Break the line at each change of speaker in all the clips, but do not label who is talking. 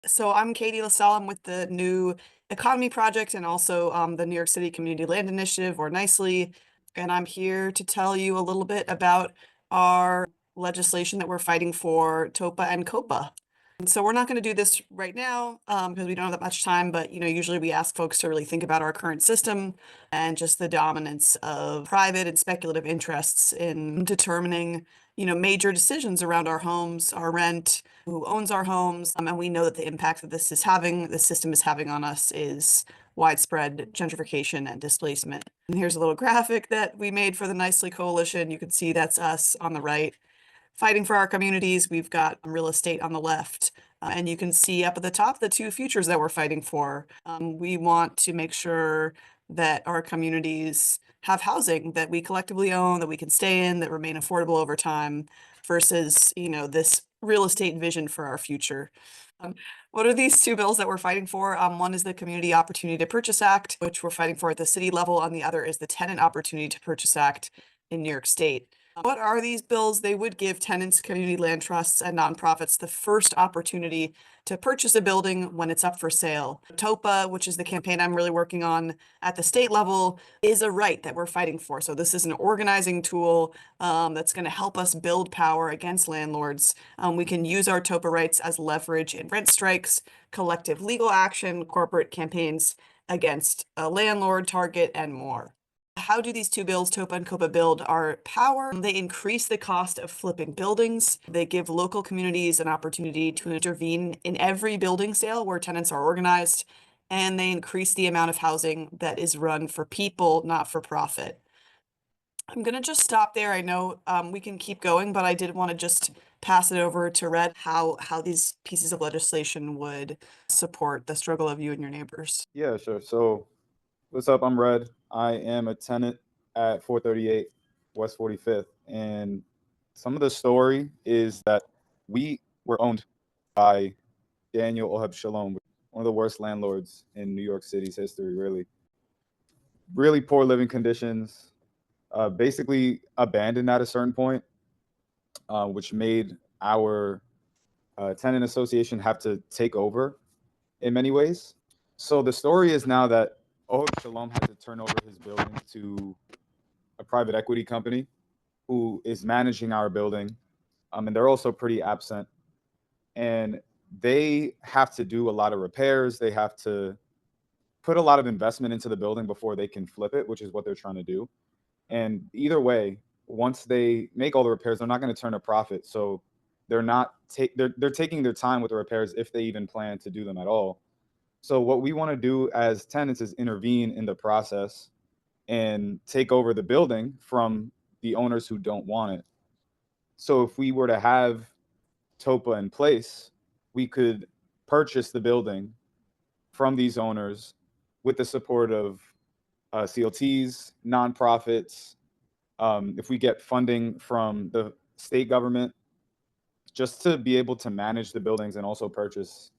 So I'm Katie LaSalle. I'm with the New Economy Project and also the New York City Community Land Initiative, or NICELY. And I'm here to tell you a little bit about our legislation that we're fighting for, TOPA and COPA. And so we're not going to do this right now because we don't have that much time, but usually we ask folks to really think about our current system and just the dominance of private and speculative interests in determining, major decisions around our homes, our rent, who owns our homes. And we know that the impact that the system is having on us is widespread gentrification and displacement. And here's a little graphic that we made for the Nicely Coalition. You can see that's us on the right fighting for our communities. We've got real estate on the left. And you can see up at the top the two futures that we're fighting for. We want to make sure that our communities have housing that we collectively own, that we can stay in, that remain affordable over time, versus, this real estate vision for our future. Um, what are these two bills that we're fighting for? One is the Community Opportunity to Purchase Act, which we're fighting for at the city level, and the other is the Tenant Opportunity to Purchase Act in New York State. What are these bills? They would give tenants, community land trusts, and nonprofits the first opportunity to purchase a building when it's up for sale. TOPA, which is the campaign I'm really working on at the state level, is a right that we're fighting for. So this is an organizing tool that's going to help us build power against landlords. We can use our TOPA rights as leverage in rent strikes, collective legal action, corporate campaigns against a landlord, target, and more. How do these two bills, TOPA and COPA, build our power? They increase the cost of flipping buildings. They give local communities an opportunity to intervene in every building sale where tenants are organized. And they increase the amount of housing that is run for people, not for profit. I'm going to just stop there. I know we can keep going, but I did want to just pass it over to Red, how these pieces of legislation would support the struggle of you and your neighbors.
Yeah, sure. So, what's up? I'm Red. I am a tenant at 438 West 45th. And some of the story is that we were owned by Daniel Oheb Shalom, one of the worst landlords in New York City's history, really. Really poor living conditions, basically abandoned at a certain point, which made our tenant association have to take over in many ways. So the story is now that Oheb Shalom had to turn over his building to a private equity company who is managing our building. And they're also pretty absent. And they have to do a lot of repairs. They have to put a lot of investment into the building before they can flip it, which is what they're trying to do. And either way, once they make all the repairs, they're not going to turn a profit. So they're not they're taking their time with the repairs if they even plan to do them at all. So what we want to do as tenants is intervene in the process and take over the building from the owners who don't want it. So if we were to have TOPA in place, we could purchase the building from these owners with the support of CLTs, nonprofits. If we get funding from the state government, just to be able to manage the buildings and also purchase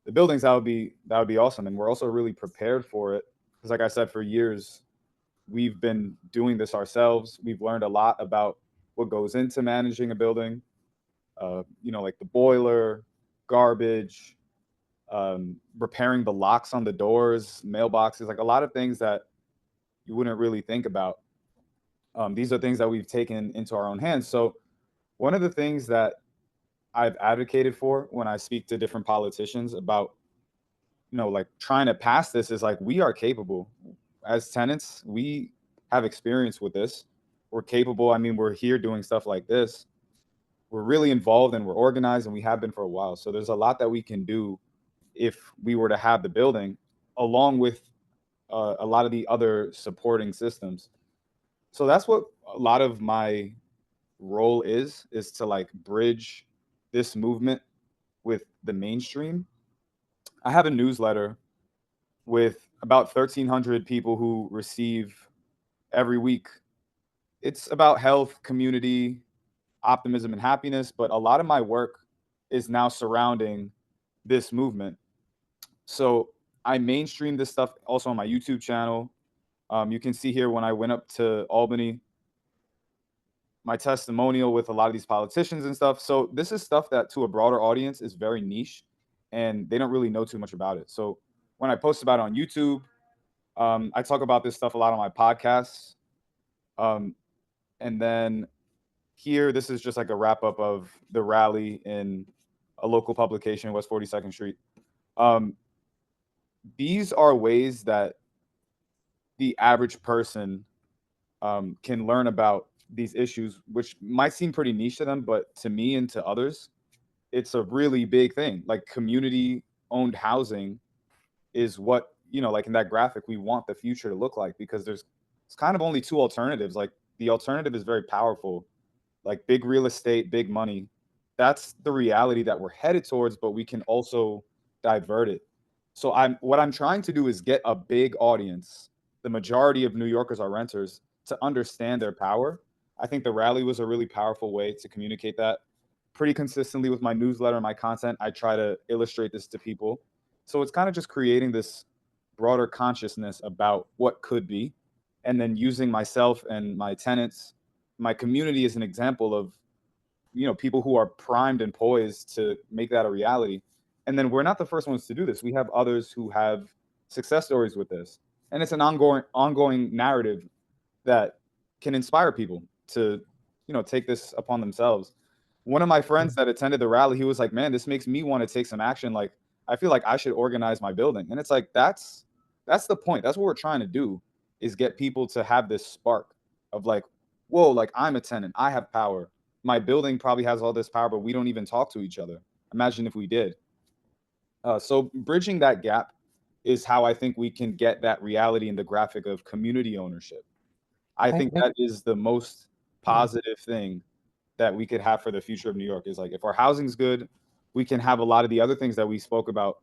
the buildings, that would be awesome. And we're also really prepared for it because, like I said, for years we've been doing this ourselves. We've learned a lot about what goes into managing a building. Like the boiler, garbage, repairing the locks on the doors, mailboxes, like a lot of things that you wouldn't really think about. These are things that we've taken into our own hands. So one of the things that I've advocated for when I speak to different politicians about, like trying to pass this is like, we are capable as tenants. We have experience with this. We're capable. I mean, we're here doing stuff like this. We're really involved and we're organized and we have been for a while. So there's a lot that we can do if we were to have the building along with a lot of the other supporting systems. So that's what a lot of my role is to like bridge this movement with the mainstream. I have a newsletter with about 1,300 people who receive every week. It's about health, community, optimism, and happiness, but a lot of my work is now surrounding this movement. So I mainstream this stuff also on my YouTube channel. You can see here when I went up to Albany, my testimonial with a lot of these politicians and stuff. So this is stuff that to a broader audience is very niche and they don't really know too much about it. So when I post about it on YouTube, I talk about this stuff a lot on my podcasts. Um, and then here, this is just like a wrap up of the rally in a local publication, West 42nd Street. Um, these are ways that the average person can learn about these issues, which might seem pretty niche to them, but to me and to others, it's a really big thing. Like community owned housing is what, like in that graphic, we want the future to look like, because it's kind of only two alternatives. Like the alternative is very powerful, like big real estate, big money. That's the reality that we're headed towards, but we can also divert it. So what I'm trying to do is get a big audience. The majority of New Yorkers are renters, to understand their power. I think the rally was a really powerful way to communicate that. Pretty consistently with my newsletter and my content, I try to illustrate this to people. So it's kind of just creating this broader consciousness about what could be, and then using myself and my tenants, my community, as an example of people who are primed and poised to make that a reality. And then we're not the first ones to do this. We have others who have success stories with this, and it's an ongoing narrative that can inspire people to take this upon themselves. One of my friends that attended the rally, he was like, man, this makes me want to take some action. Like, I feel like I should organize my building. And it's like, that's the point. That's what we're trying to do, is get people to have this spark of like, whoa, like I'm a tenant, I have power, my building probably has all this power, but we don't even talk to each other. Imagine if we did. So bridging that gap is how I think we can get that reality in the graphic of community ownership. I think that is the most positive thing that we could have for the future of New York. Is like, if our housing's good, we can have a lot of the other things that we spoke about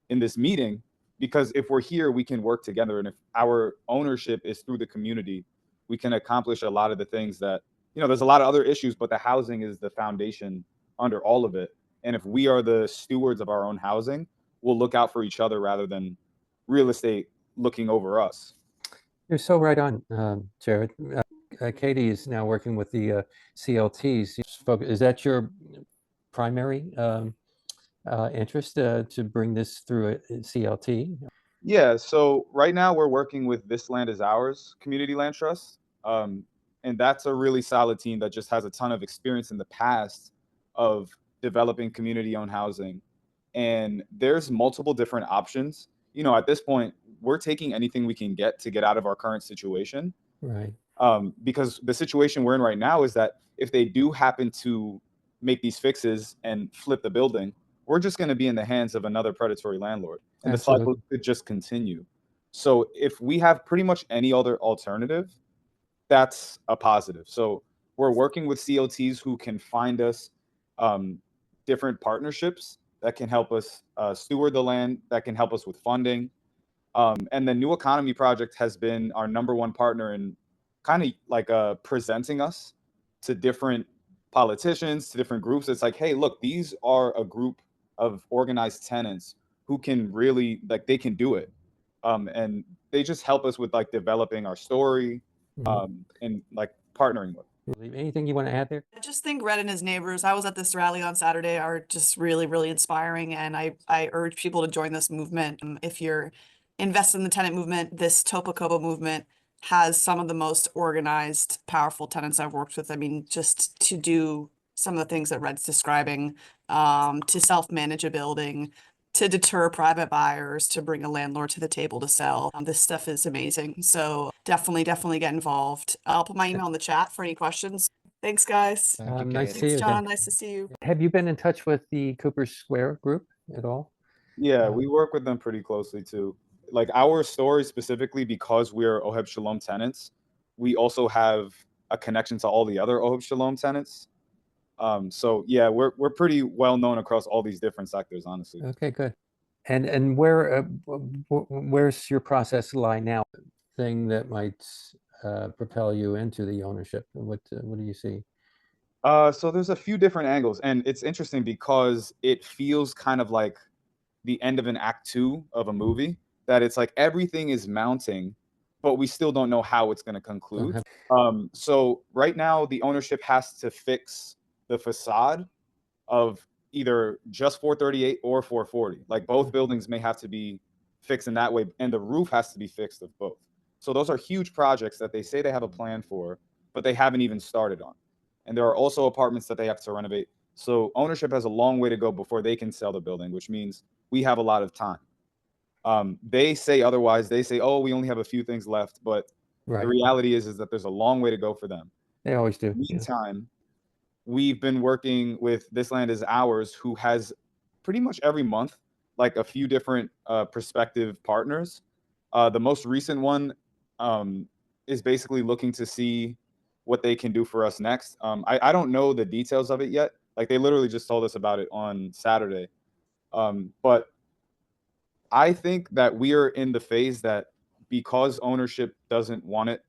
in this meeting, because if we're here, we can work together. And if our ownership is through the community, we can accomplish a lot of the things that, there's a lot of other issues, but the housing is the foundation under all of it. And if we are the stewards of our own housing, we'll look out for each other rather than real estate looking over us.
You're so right on, Jared. Katie is now working with the CLTs. Is that your primary interest, to bring this through a CLT?
Yeah, so right now we're working with This Land Is Ours Community Land Trust. And that's a really solid team that just has a ton of experience in the past of developing community-owned housing. And there's multiple different options. At this point, we're taking anything we can get to get out of our current situation.
Right.
Because the situation we're in right now is that if they do happen to make these fixes and flip the building, we're just going to be in the hands of another predatory landlord, and
Absolutely.
the cycle could just continue. So if we have pretty much any other alternative, that's a positive. So we're working with CLTs who can find us different partnerships that can help us steward the land, that can help us with funding. And the New Economy Project has been our number one partner in kind of like presenting us to different politicians, to different groups. It's like, hey, look, these are a group of organized tenants who can really, like, they can do it. And they just help us with like developing our story, and like partnering with.
Anything you want to add there?
I just think Red and his neighbors, I was at this rally on Saturday, are just really, really inspiring. And I urge people to join this movement. If you're invested in the tenant movement, this TOPA COPA movement has some of the most organized, powerful tenants I've worked with. I mean, just to do some of the things that Red's describing, to self-manage a building, to deter private buyers, to bring a landlord to the table to sell. This stuff is amazing. So definitely get involved. I'll put my email in the chat for any questions. Thanks, guys.
Thank you,
Nice to see
Thanks,
you
John.
again.
Nice to see you.
Have you been in touch with the Cooper Square group at all?
Yeah, we work with them pretty closely too. Like our story specifically, because we're Oheb Shalom tenants, we also have a connection to all the other Oheb Shalom tenants. So yeah, we're pretty well known across all these different sectors, honestly.
Okay, good. And where's your process lie now? Thing that might propel you into the ownership. What do you see?
So there's a few different angles, and it's interesting because it feels kind of like the end of an act 2 of a movie, that it's like everything is mounting, but we still don't know how it's going to conclude. So right now the ownership has to fix the facade of either just 438 or 440. Like both buildings may have to be fixed in that way, and the roof has to be fixed of both. So those are huge projects that they say they have a plan for, but they haven't even started on. And there are also apartments that they have to renovate. So ownership has a long way to go before they can sell the building, which means we have a lot of time. They say otherwise. They say, "Oh, we only have a few things left," but the
Right.
reality is that there's a long way to go for them.
They always do. Yeah.
Meantime, we've been working with This Land Is Ours, who has pretty much every month like a few different prospective partners. The most recent one is basically looking to see what they can do for us next. I don't know the details of it yet. Like they literally just told us about it on Saturday. But I think that we are in the phase that because ownership doesn't want it,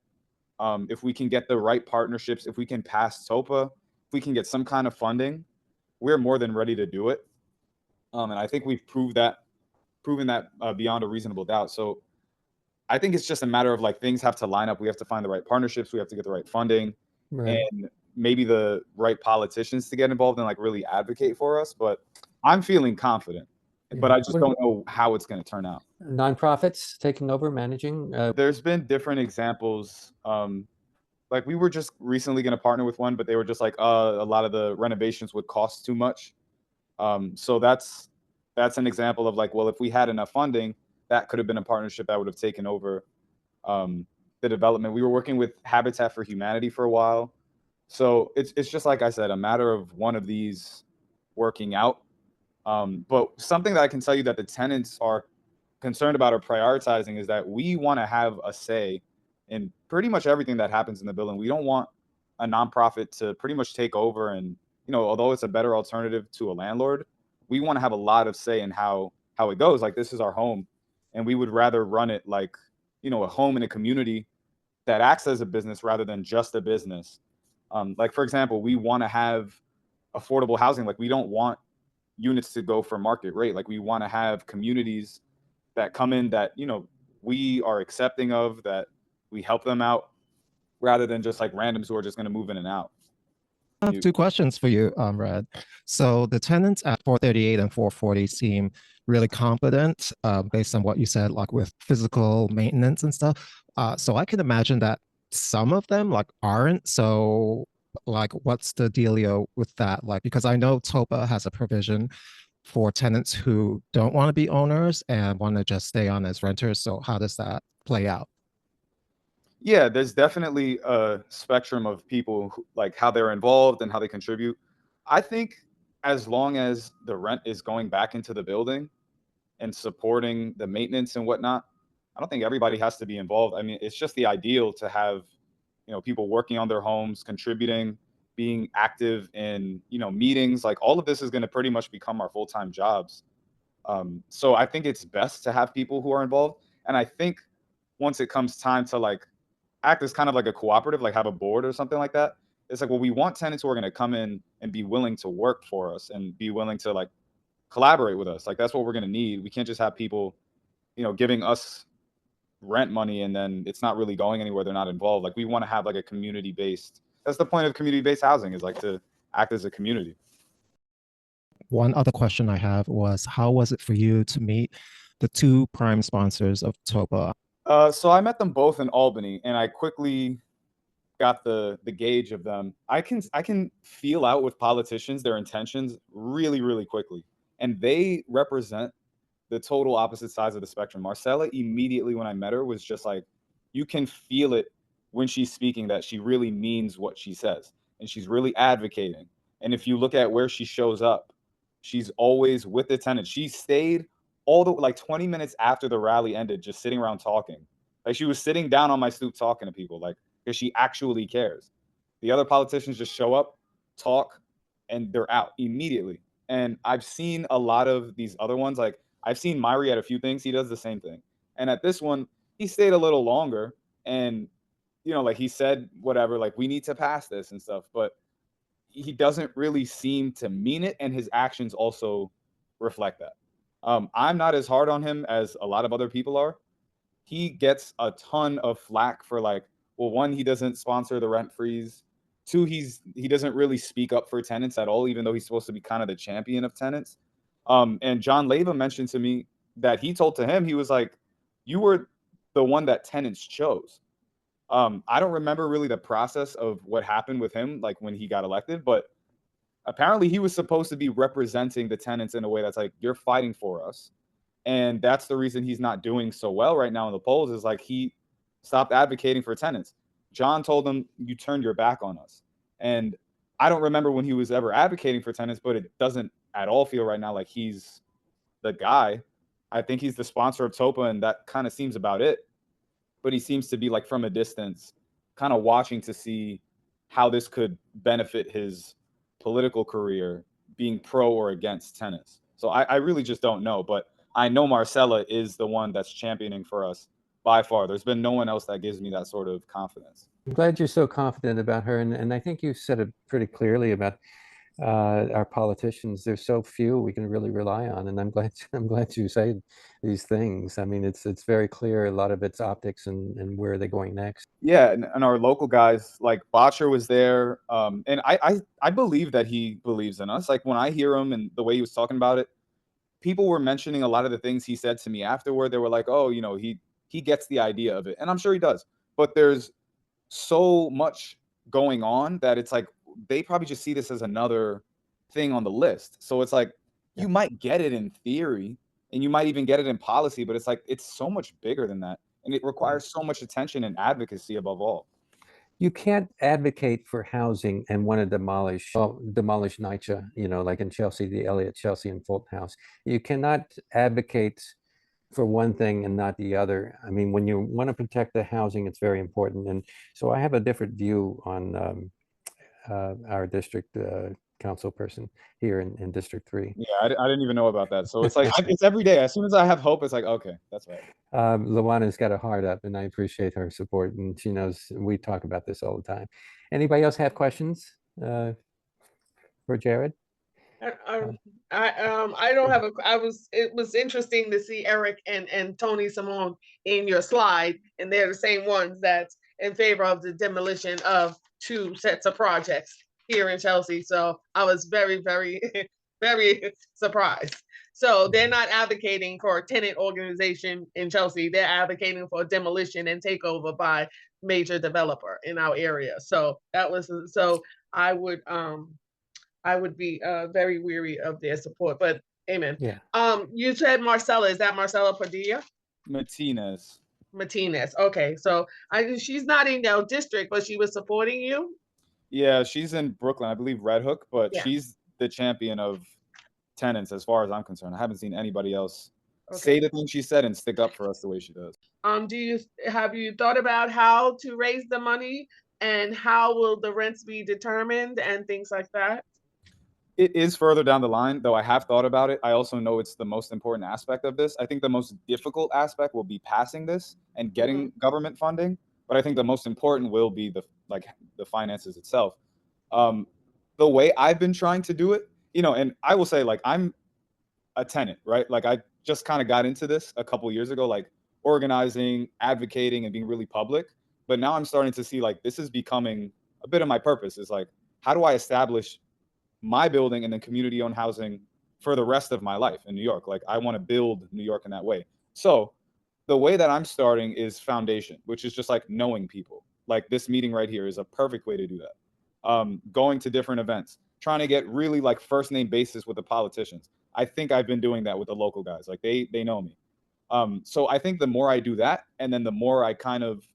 if we can get the right partnerships, if we can pass TOPA, if we can get some kind of funding, we're more than ready to do it. And I think we've proven that beyond a reasonable doubt. So I think it's just a matter of like things have to line up. We have to find the right partnerships. We have to get the right funding,
Right.
and maybe the right politicians to get involved and like really advocate for us. But I'm feeling confident, but
Yeah.
I just don't know how it's going to turn out.
Nonprofits taking over, managing.
There's been different examples. Like we were just recently going to partner with one, but they were just like, a lot of the renovations would cost too much. So that's an example of like, well, if we had enough funding, that could have been a partnership that would have taken over the development. We were working with Habitat for Humanity for a while. So it's just like I said, a matter of one of these working out. But something that I can tell you that the tenants are concerned about or prioritizing is that we want to have a say in pretty much everything that happens in the building. We don't want a nonprofit to pretty much take over and, although it's a better alternative to a landlord, we want to have a lot of say in how it goes. Like this is our home, and we would rather run it like, a home in a community that acts as a business rather than just a business. Like for example, we want to have affordable housing. Like we don't want units to go for market rate. Like we want to have communities that come in that, we are accepting of, that we help them out rather than just like randoms who are just going to move in and out.
I have two questions for you, Red. So the tenants at 438 and 440 seem really confident based on what you said, like with physical maintenance and stuff. So I can imagine that some of them like aren't. So like, what's the dealio with that? Like, because I know TOPA has a provision for tenants who don't want to be owners and want to just stay on as renters. So how does that play out?
Yeah, there's definitely a spectrum of people who, like how they're involved and how they contribute. I think as long as the rent is going back into the building and supporting the maintenance and whatnot, I don't think everybody has to be involved. I mean, it's just the ideal to have, people working on their homes, contributing, being active in, meetings. Like all of this is going to pretty much become our full-time jobs. So I think it's best to have people who are involved. And I think once it comes time to like act as kind of like a cooperative, like have a board or something like that, it's like, well, we want tenants who are going to come in and be willing to work for us and be willing to like collaborate with us. Like that's what we're going to need. We can't just have people, giving us rent money and then it's not really going anywhere. They're not involved. Like we want to have like a community based. That's the point of community based housing, is like to act as a community.
One other question I have was, how was it for you to meet the two prime sponsors of TOPA?
So I met them both in Albany, and I quickly got the gauge of them. I can feel out with politicians their intentions really, really quickly, and they represent the total opposite sides of the spectrum. Marcella, immediately when I met her, was just like, you can feel it when she's speaking that she really means what she says, and she's really advocating. And if you look at where she shows up, she's always with the tenants. She stayed all the like 20 minutes after the rally ended, just sitting around talking. Like she was sitting down on my stoop talking to people, like because she actually cares. The other politicians just show up, talk, and they're out immediately. And I've seen a lot of these other ones. Like I've seen Myri at a few things. He does the same thing. And at this one, he stayed a little longer. And, like he said, whatever, like we need to pass this and stuff. But he doesn't really seem to mean it. And his actions also reflect that. I'm not as hard on him as a lot of other people are. He gets a ton of flack for like, well, one, he doesn't sponsor the rent freeze. Two, he doesn't really speak up for tenants at all, even though he's supposed to be kind of the champion of tenants. And John Leyva mentioned to me that he told to him, he was like, you were the one that tenants chose. I don't remember really the process of what happened with him, like when he got elected, but apparently he was supposed to be representing the tenants in a way that's like, you're fighting for us. And that's the reason he's not doing so well right now in the polls, is like he stopped advocating for tenants. John told him, you turned your back on us. And I don't remember when he was ever advocating for tenants, but it doesn't at all feel right now like he's the guy. I think he's the sponsor of TOPA, and that kind of seems about it. But he seems to be like from a distance, kind of watching to see how this could benefit his political career, being pro or against tenants. So I really just don't know. But I know Marcella is the one that's championing for us by far. There's been no one else that gives me that sort of confidence.
I'm glad you're so confident about her, and I think you said it pretty clearly about our politicians. There's so few we can really rely on, and I'm glad you say these things. I mean, it's very clear. A lot of it's optics and where are they going next.
Yeah, and our local guys, like Botcher was there, and I believe that he believes in us. Like when I hear him and the way he was talking about it, people were mentioning a lot of the things he said to me afterward. They were like, oh, you know, he gets the idea of it, and I'm sure he does. But there's so much going on that it's like they probably just see this as another thing on the list. So it's like you might get it in theory and you might even get it in policy, but it's like it's so much bigger than that, and it requires so much attention and advocacy above all.
You can't advocate for housing and want to demolish NYCHA, you know, like in Chelsea, the Elliott, Chelsea, and Fulton House. You cannot advocate for one thing and not the other. I mean, when you want to protect the housing, it's very important. And so I have a different view on our district council person here in District 3.
Yeah, I didn't even know about that. So it's like it's every day. As soon as I have hope, it's like, okay, that's right.
Luana's got a heart up, and I appreciate her support, and she knows we talk about this all the time. Anybody else have questions for Jared?
I don't have it was interesting to see Eric and Tony Simone in your slide, and they're the same ones that's in favor of the demolition of 2 sets of projects here in Chelsea. So I was very, very, very surprised. So they're not advocating for a tenant organization in Chelsea. They're advocating for demolition and takeover by major developer in our area. So that was I would be very weary of their support, but amen.
Yeah.
You said Marcella. Is that Marcella Padilla?
Martinez.
Okay, so she's not in your district, but she was supporting you.
Yeah, she's in Brooklyn, I believe Red Hook, but
Yeah.
she's the champion of tenants as far as I'm concerned. I haven't seen anybody else say the thing she said and stick up for us the way she does.
Have you thought about how to raise the money and how will the rents be determined and things like that?
It is further down the line, though I have thought about it. I also know it's the most important aspect of this. I think the most difficult aspect will be passing this and getting government funding, but I think the most important will be the finances itself. The way I've been trying to do it, you know, and I will say, like, I'm a tenant, right? Like I just kind of got into this a couple years ago, like organizing, advocating, and being really public. But now I'm starting to see like this is becoming a bit of my purpose. Is like, how do I establish my building and then community-owned housing for the rest of my life in New York? Like I want to build New York in that way. So the way that I'm starting is foundation, which is just like knowing people. Like this meeting right here is a perfect way to do that. Going to different events, trying to get really like first name basis with the politicians. I think I've been doing that with the local guys. Like they know me. So I think the more I do that, and then the more I kind of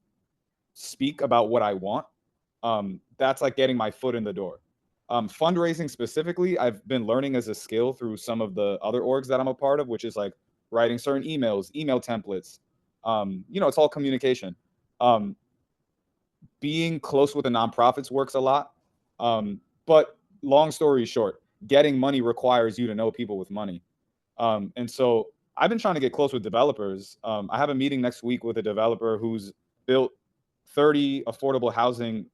speak about what I want, that's like getting my foot in the door. Fundraising specifically, I've been learning as a skill through some of the other orgs that I'm a part of, which is like writing certain emails, email templates. You know, it's all communication. Being close with the nonprofits works a lot. But long story short, getting money requires you to know people with money. And so I've been trying to get close with developers. I have a meeting next week with a developer who's built 30 affordable housing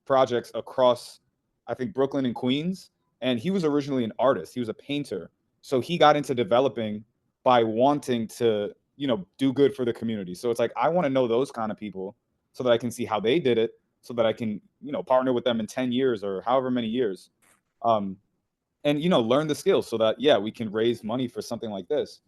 projects across, I think, Brooklyn and Queens. And he was originally an artist. He was a painter. So he got into developing by wanting to, you know, do good for the community. So it's like, I want to know those kind of people so that I can see how they did it, so that I can, partner with them in 10 years or however many years. And, learn the skills so that, yeah, we can raise money for something like this.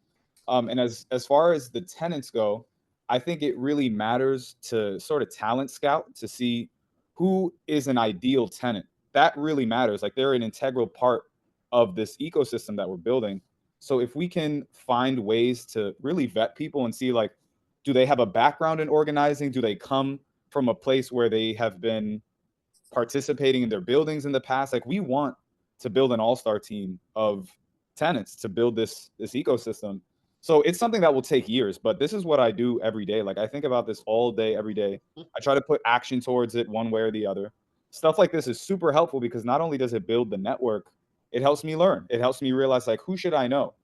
And as far as the tenants go, I think it really matters to sort of talent scout to see who is an ideal tenant. That really matters. Like, they're an integral part of this ecosystem that we're building. So if we can find ways to really vet people and see, like, do they have a background in organizing? Do they come from a place where they have been participating in their buildings in the past? Like, we want to build an all-star team of tenants to build this ecosystem. So it's something that will take years, but this is what I do every day. Like, I think about this all day, every day. I try to put action towards it one way or the other. Stuff like this is super helpful because not only does it build the network, it helps me learn. It helps me realize, like, who should I know?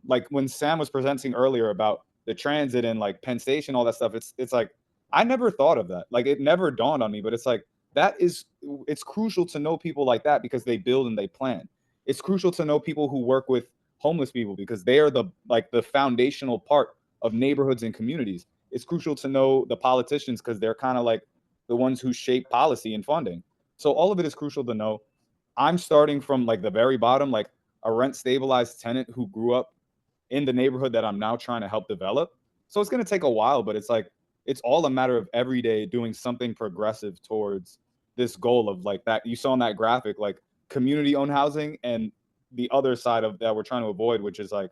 Like when Sam was presenting earlier about the transit and like Penn Station, all that stuff, it's like, I never thought of that. Like, it never dawned on me, but it's like, it's crucial to know people like that because they build and they plan. It's crucial to know people who work with homeless people because they are the foundational part of neighborhoods and communities. It's crucial to know the politicians because they're kind of like the ones who shape policy and funding. So all of it is crucial to know. I'm starting from like the very bottom, like a rent stabilized tenant who grew up in the neighborhood that I'm now trying to help develop. So it's going to take a while, but it's like, it's all a matter of every day doing something progressive towards this goal of like that you saw in that graphic, like community owned housing, and the other side of that we're trying to avoid, which is like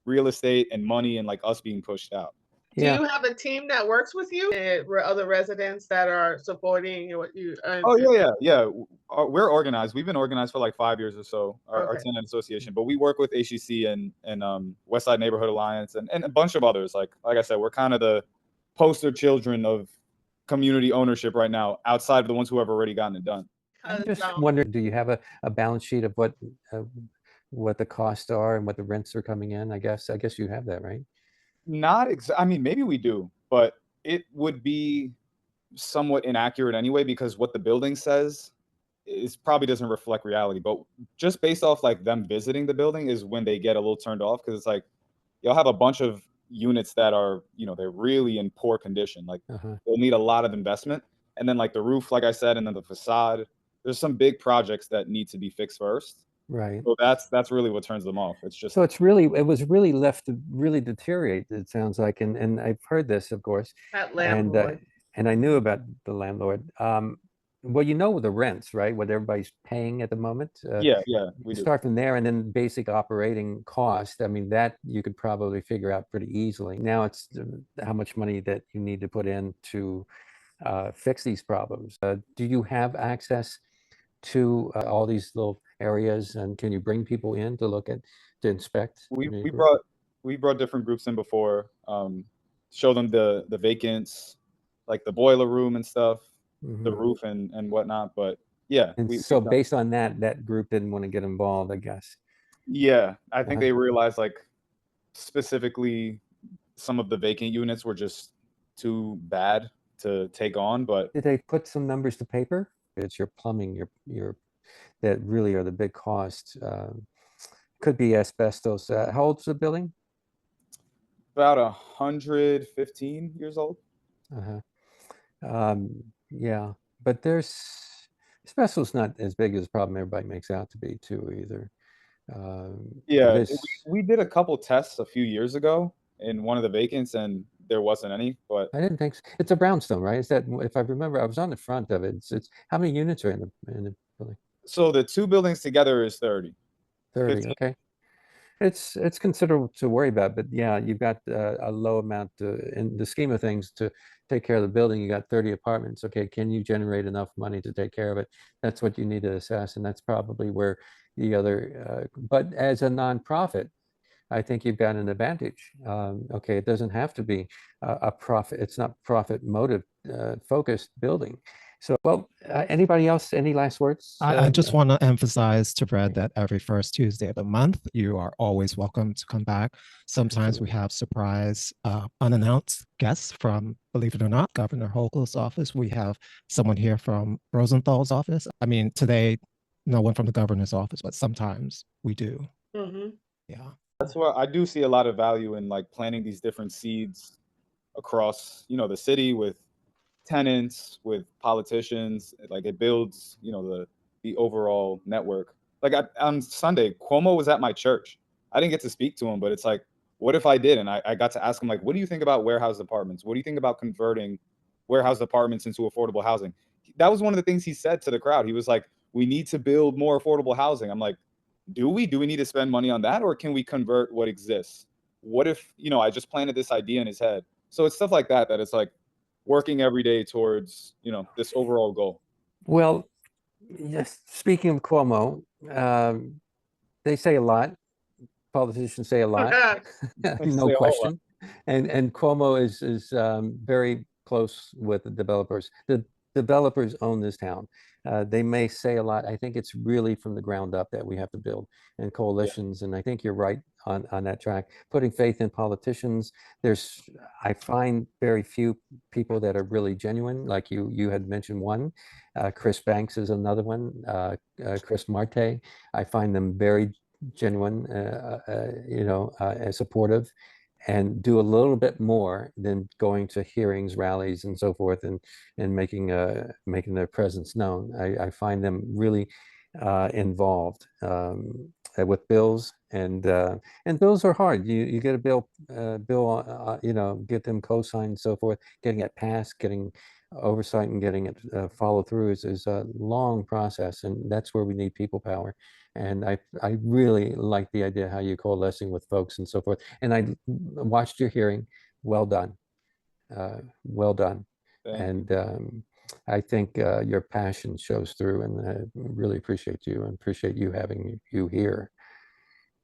real estate and money and like us being pushed out.
Do
Yeah.
you have a team that works with you and other residents that are supporting what you?
Oh yeah. We're organized. We've been organized for like 5 years or so. Our
Okay.
tenant association, but we work with HCC and West Side Neighborhood Alliance and a bunch of others. Like I said, we're kind of the poster children of community ownership right now, outside of the ones who have already gotten it done.
I'm
Because,
just wondering, do you have a balance sheet of what the costs are and what the rents are coming in? I guess you have that, right?
I mean, maybe we do, but it would be somewhat inaccurate anyway because what the building says is probably doesn't reflect reality. But just based off like them visiting the building is when they get a little turned off because it's like you'll have a bunch of units that are, they're really in poor condition. Like they'll need a lot of investment. And then like the roof, like I said, and then the facade, there's some big projects that need to be fixed first.
Right.
So that's really what turns them off. It's just
So it was really left to really deteriorate, it sounds like, and I've heard this, of course,
that
and
landlord.
and I knew about the landlord. Well, the rents, right? What everybody's paying at the moment.
yeah, we
You
do.
start from there, and then basic operating cost. I mean, that you could probably figure out pretty easily. Now it's how much money that you need to put in to fix these problems. Do you have access to all these little areas, and can you bring people in to inspect?
We brought different groups in before, show them the vacants, like the boiler room and stuff, the roof and whatnot. But yeah,
And
we've
so
done.
based on that group didn't want to get involved, I guess.
Yeah, I think they realized like specifically some of the vacant units were just too bad to take on. But
Did they put some numbers to paper? It's your plumbing, your that really are the big costs. Could be asbestos. How old's the building?
about 115 years old.
Yeah, but there's asbestos not as big as the problem everybody makes out to be too either.
Yeah, we did a couple tests a few years ago in one of the vacants, and there wasn't any. But
I didn't think so. It's a brownstone, right? Is that, if I remember, I was on the front of it. It's how many units are in the building?
so the two buildings together is 30.
30.
15.
Okay. It's considerable to worry about, but yeah, you've got a low amount in the scheme of things to take care of the building. You got 30 apartments. Okay, can you generate enough money to take care of it? That's what you need to assess, and that's probably where the other. But as a nonprofit, I think you've got an advantage. Okay, it doesn't have to be a profit. It's not profit motive focused building. So, well, anybody else? Any last words?
I just want to emphasize to Brad that every first Tuesday of the month, you are always welcome to come back. Sometimes we have surprise unannounced guests from, believe it or not, Governor Hochul's office. We have someone here from Rosenthal's office. I mean, today, no one from the governor's office, but sometimes we do. Yeah.
That's why I do see a lot of value in like planting these different seeds across, the city with tenants, with politicians. Like it builds, you know, the overall network. Like on Sunday, Cuomo was at my church. I didn't get to speak to him, but it's like, what if I did? And I got to ask him, like, what do you think about warehouse apartments? What do you think about converting warehouse apartments into affordable housing? That was one of the things he said to the crowd. He was like, we need to build more affordable housing. I'm like, do we need to spend money on that, or can we convert what exists? What if, you know, I just planted this idea in his head? So it's stuff like that it's like working every day towards, you know, this overall goal.
Well, yes, speaking of Cuomo, they say a lot. Politicians say a lot, no
Say a whole lot.
question. And Cuomo is very close with the developers. The developers own this town. They may say a lot. I think it's really from the ground up that we have to build, and coalitions. And I think you're right on that track. Putting faith in politicians. I find very few people that are really genuine. Like you had mentioned one. Chris Banks is another one. Chris Marte. I find them very genuine, and supportive, and do a little bit more than going to hearings, rallies, and so forth, and making their presence known. I find them really involved with bills, and bills are hard. You get a bill, get them co-signed and so forth. Getting it passed, getting oversight, and getting it followed through is a long process, and that's where we need people power. And I really like the idea how you coalescing with folks and so forth. And I watched your hearing. Well done. Well done.
Thank
And I think your passion shows through, and I really appreciate you and appreciate you having you here.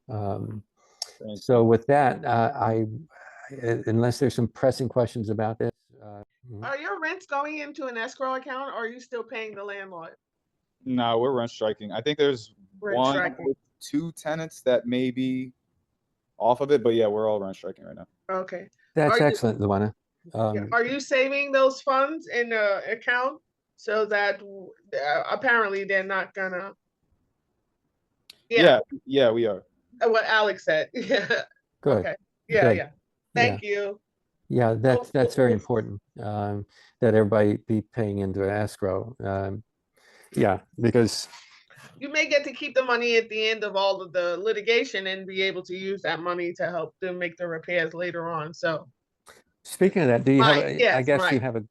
So with that, unless there's some pressing questions about this.
Are your rents going into an escrow account, or are you still paying the landlord?
No, we're rent striking. I think there's
Rent striking.
with 2 tenants that may be off of it, but yeah, we're all rent striking right now.
Okay.
That's
Are you-
excellent, Luana.
Are you saving those funds in a account so that apparently they're not gonna?
Yeah, we are.
What Alex said. Yeah.
Good.
Okay. Yeah,
Good.
yeah. Thank you.
Yeah, that's very
Yes.
important, that everybody be paying into escrow. Yeah, because
You may get to keep the money at the end of all of the litigation and be able to use that money to help them make the repairs later on. So,
speaking of that, do you have
right,
I
yes,
guess you
right.
have a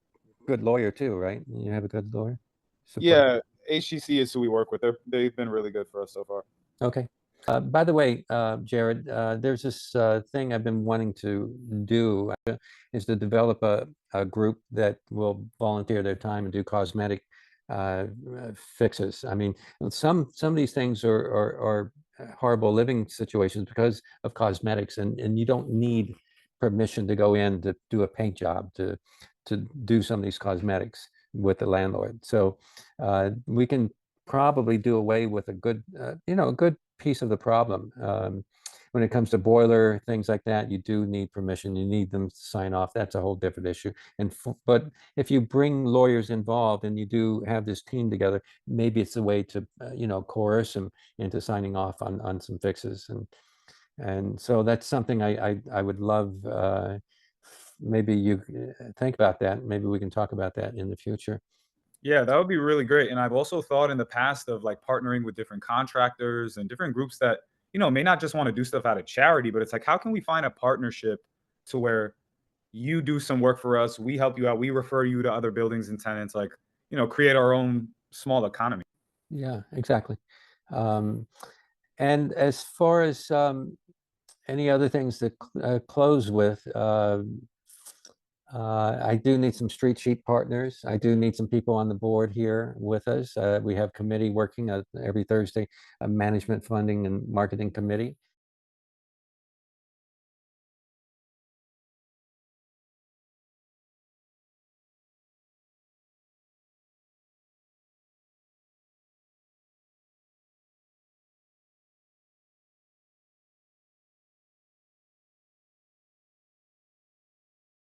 good lawyer too, right? You have a good lawyer? Support.
Yeah, HGC is who we work with. They've been really good for us so far.
Okay. By the way, Jared, there's this thing I've been wanting to do, is to develop a group that will volunteer their time and do cosmetic fixes. I mean, some of these things are horrible living situations because of cosmetics, and you don't need permission to go in to do a paint job to do some of these cosmetics with the landlord. So we can probably do away with a good piece of the problem. When it comes to boiler, things like that, you do need permission. You need them to sign off. That's a whole different issue. But if you bring lawyers involved and you do have this team together, maybe it's a way to coerce them into signing off on some fixes. And so that's something I would love. Maybe you think about that. Maybe we can talk about that in the future.
Yeah, that would be really great. And I've also thought in the past of like partnering with different contractors and different groups that, you know, may not just want to do stuff out of charity, but it's like, how can we find a partnership to where you do some work for us, we help you out, we refer you to other buildings and tenants, like, you know, create our own small economy.
Yeah, exactly. And as far as any other things to close with, I do need some street sheet partners. I do need some people on the board here with us. We have committee working every Thursday, a management funding and marketing committee.